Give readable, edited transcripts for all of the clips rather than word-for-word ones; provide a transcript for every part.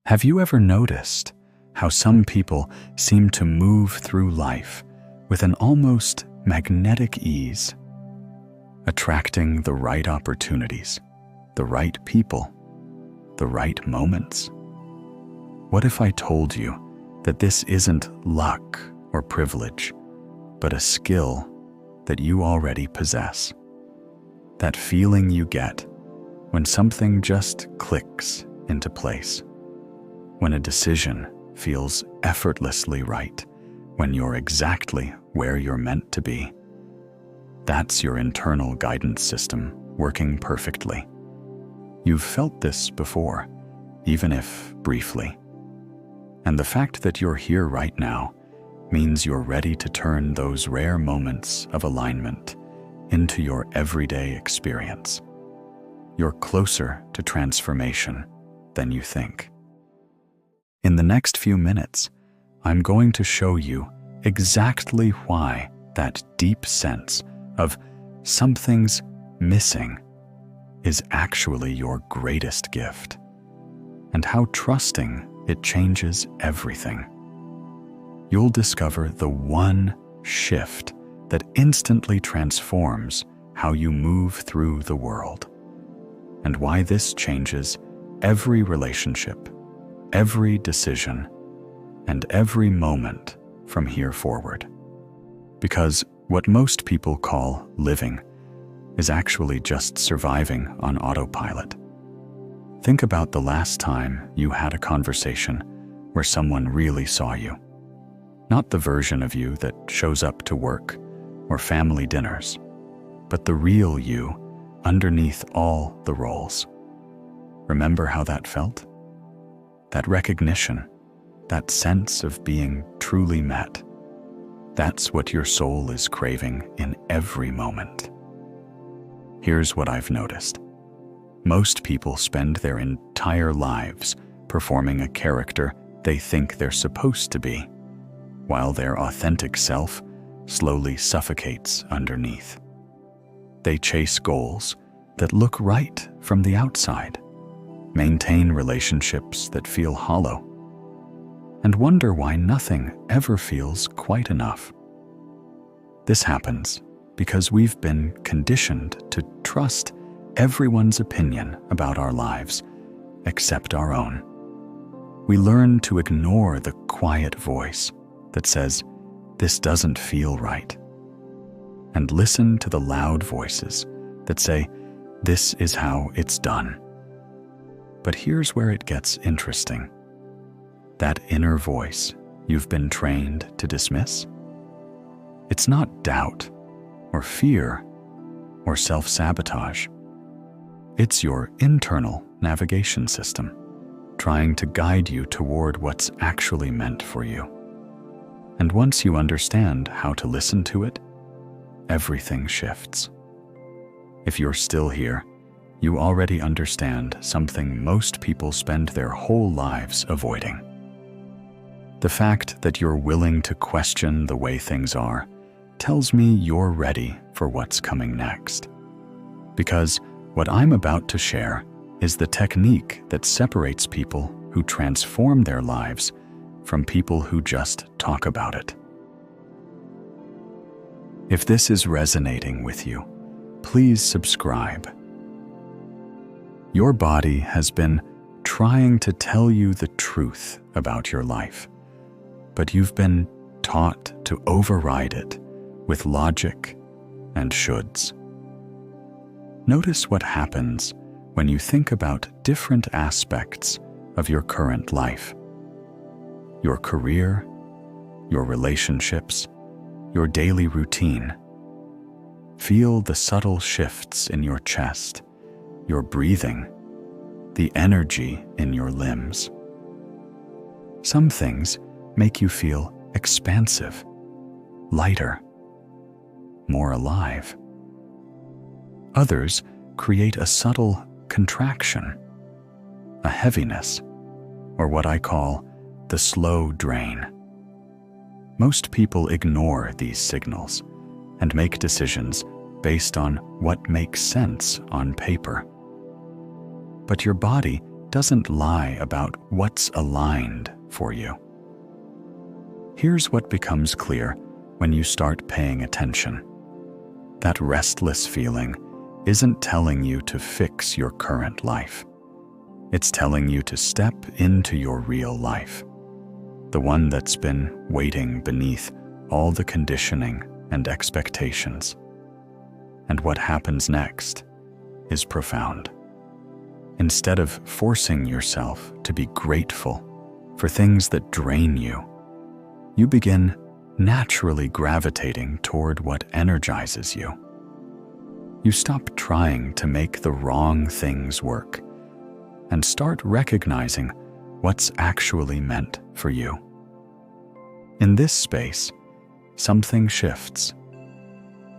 Have you ever noticed how some people seem to move through life with an almost magnetic ease, attracting the right opportunities, the right people, the right moments? What if I told you that this isn't luck or privilege, but a skill that you already possess? That feeling you get when something just clicks into place, when a decision feels effortlessly right, when you're exactly where you're meant to be. That's your internal guidance system working perfectly. You've felt this before, even if briefly. And the fact that you're here right now means you're ready to turn those rare moments of alignment into your everyday experience. You're closer to transformation than you think. In the next few minutes, I'm going to show you exactly why that deep sense of something's missing is actually your greatest gift, and how trusting it changes everything. You'll discover the one shift that instantly transforms how you move through the world, and why this changes every relationship, every decision, and every moment from here forward. Because what most people call living is actually just surviving on autopilot. Think about the last time you had a conversation where someone really saw you. Not the version of you that shows up to work or family dinners, but the real you underneath all the roles. Remember how that felt? That recognition, that sense of being truly met. That's what your soul is craving in every moment. Here's what I've noticed. Most people spend their entire lives performing a character they think they're supposed to be, while their authentic self slowly suffocates underneath. They chase goals that look right from the outside, maintain relationships that feel hollow, and wonder why nothing ever feels quite enough. This happens because we've been conditioned to trust everyone's opinion about our lives except our own. We learn to ignore the quiet voice that says, "This doesn't feel right," and listen to the loud voices that say, "This is how it's done." But here's where it gets interesting. That inner voice you've been trained to dismiss? It's not doubt or fear or self-sabotage. It's your internal navigation system, trying to guide you toward what's actually meant for you. And once you understand how to listen to it, everything shifts. If you're still here, you already understand something most people spend their whole lives avoiding. The fact that you're willing to question the way things are tells me you're ready for what's coming next. Because what I'm about to share is the technique that separates people who transform their lives from people who just talk about it. If this is resonating with you, please subscribe. Your body has been trying to tell you the truth about your life, but you've been taught to override it with logic and shoulds. Notice what happens when you think about different aspects of your current life. Your career, your relationships, your daily routine. Feel the subtle shifts in your chest, your breathing, the energy in your limbs. Some things make you feel expansive, lighter, more alive. Others create a subtle contraction, a heaviness, or what I call the slow drain. Most people ignore these signals and make decisions based on what makes sense on paper. But your body doesn't lie about what's aligned for you. Here's what becomes clear when you start paying attention. That restless feeling isn't telling you to fix your current life. It's telling you to step into your real life, the one that's been waiting beneath all the conditioning and expectations. And what happens next is profound. Instead of forcing yourself to be grateful for things that drain you, you begin naturally gravitating toward what energizes you. You stop trying to make the wrong things work and start recognizing what's actually meant for you. In this space, something shifts.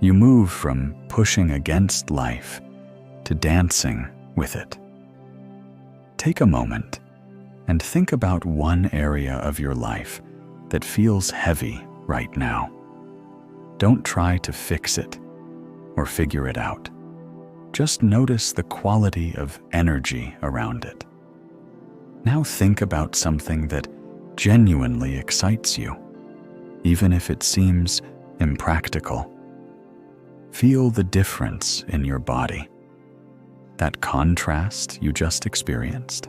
You move from pushing against life to dancing with it. Take a moment and think about one area of your life that feels heavy right now. Don't try to fix it or figure it out. Just notice the quality of energy around it. Now think about something that genuinely excites you, even if it seems impractical. Feel the difference in your body. That contrast you just experienced.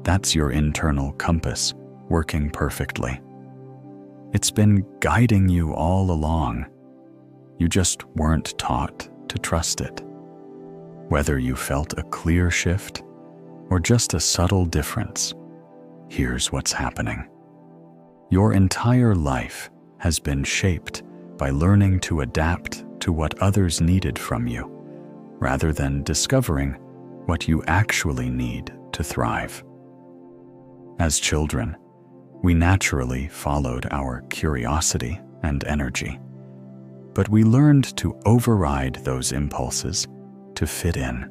That's your internal compass working perfectly. It's been guiding you all along. You just weren't taught to trust it. Whether you felt a clear shift or just a subtle difference, here's what's happening. Your entire life has been shaped by learning to adapt to what others needed from you, rather than discovering what you actually need to thrive. As children, we naturally followed our curiosity and energy, but we learned to override those impulses to fit in,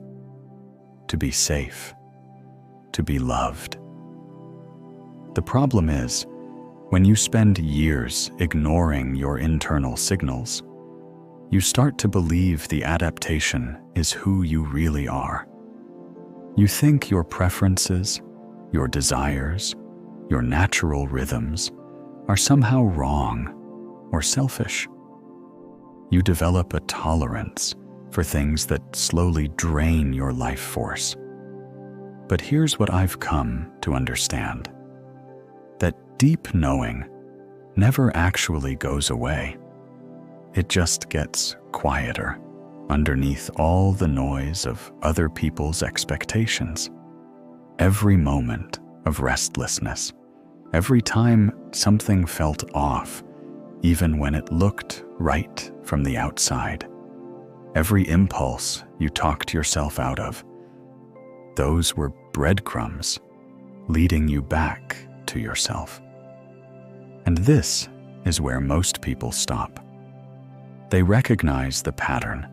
to be safe, to be loved. The problem is, when you spend years ignoring your internal signals, you start to believe the adaptation is who you really are. You think your preferences, your desires, your natural rhythms are somehow wrong or selfish. You develop a tolerance for things that slowly drain your life force. But here's what I've come to understand. That deep knowing never actually goes away. It just gets quieter underneath all the noise of other people's expectations. Every moment of restlessness, every time something felt off, even when it looked right from the outside, every impulse you talked yourself out of, those were breadcrumbs leading you back to yourself. And this is where most people stop. They recognize the pattern,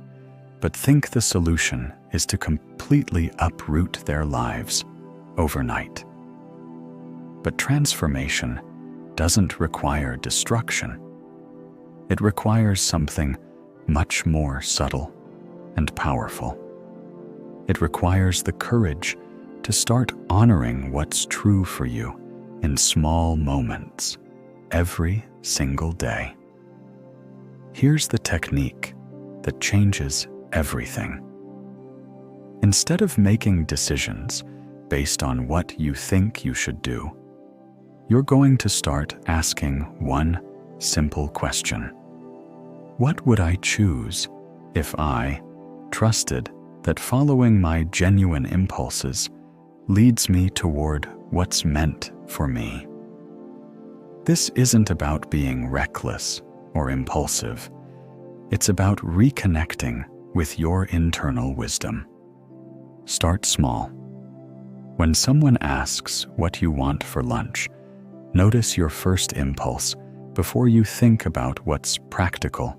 but think the solution is to completely uproot their lives overnight. But transformation doesn't require destruction. It requires something much more subtle and powerful. It requires the courage to start honoring what's true for you in small moments every single day. Here's the technique that changes everything. Instead of making decisions based on what you think you should do, you're going to start asking one simple question. What would I choose if I trusted that following my genuine impulses leads me toward what's meant for me? This isn't about being reckless or impulsive. It's about reconnecting with your internal wisdom. Start small. When someone asks what you want for lunch, notice your first impulse before you think about what's practical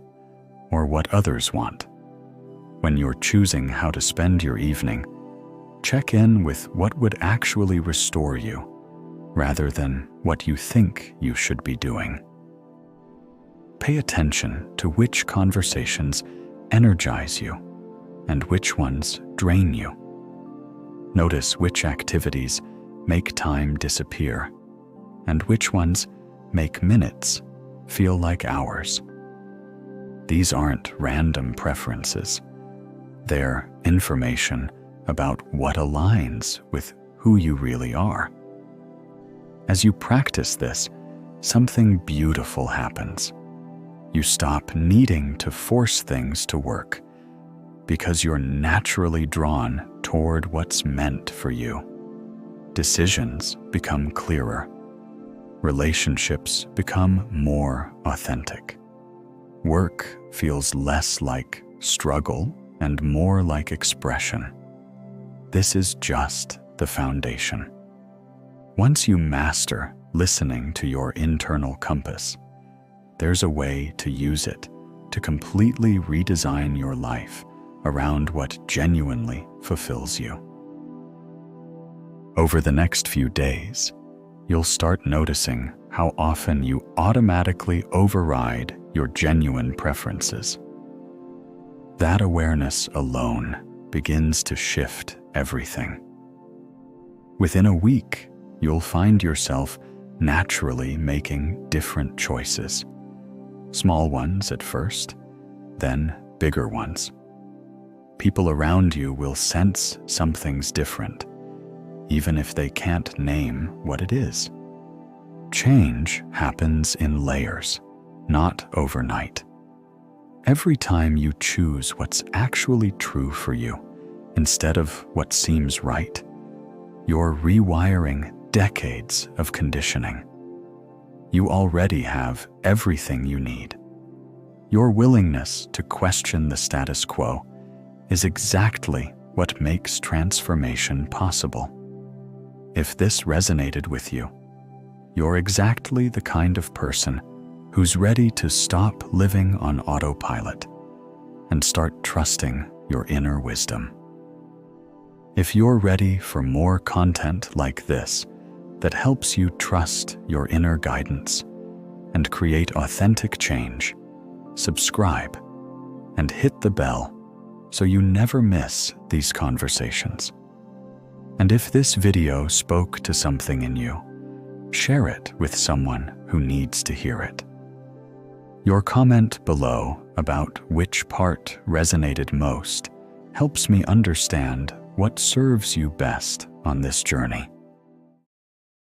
or what others want. When you're choosing how to spend your evening, check in with what would actually restore you, rather than what you think you should be doing. Pay attention to which conversations energize you and which ones drain you. Notice which activities make time disappear and which ones make minutes feel like hours. These aren't random preferences. They're information about what aligns with who you really are. As you practice this, something beautiful happens. You stop needing to force things to work because you're naturally drawn toward what's meant for you. Decisions become clearer. Relationships become more authentic. Work feels less like struggle and more like expression. This is just the foundation. Once you master listening to your internal compass, there's a way to use it to completely redesign your life around what genuinely fulfills you. Over the next few days, you'll start noticing how often you automatically override your genuine preferences. That awareness alone begins to shift everything. Within a week, you'll find yourself naturally making different choices. Small ones at first, then bigger ones. People around you will sense something's different, even if they can't name what it is. Change happens in layers, not overnight. Every time you choose what's actually true for you instead of what seems right, you're rewiring decades of conditioning. You already have everything you need. Your willingness to question the status quo is exactly what makes transformation possible. If this resonated with you, you're exactly the kind of person who's ready to stop living on autopilot and start trusting your inner wisdom. If you're ready for more content like this that helps you trust your inner guidance and create authentic change, subscribe and hit the bell so you never miss these conversations. And if this video spoke to something in you, share it with someone who needs to hear it. Your comment below about which part resonated most helps me understand what serves you best on this journey.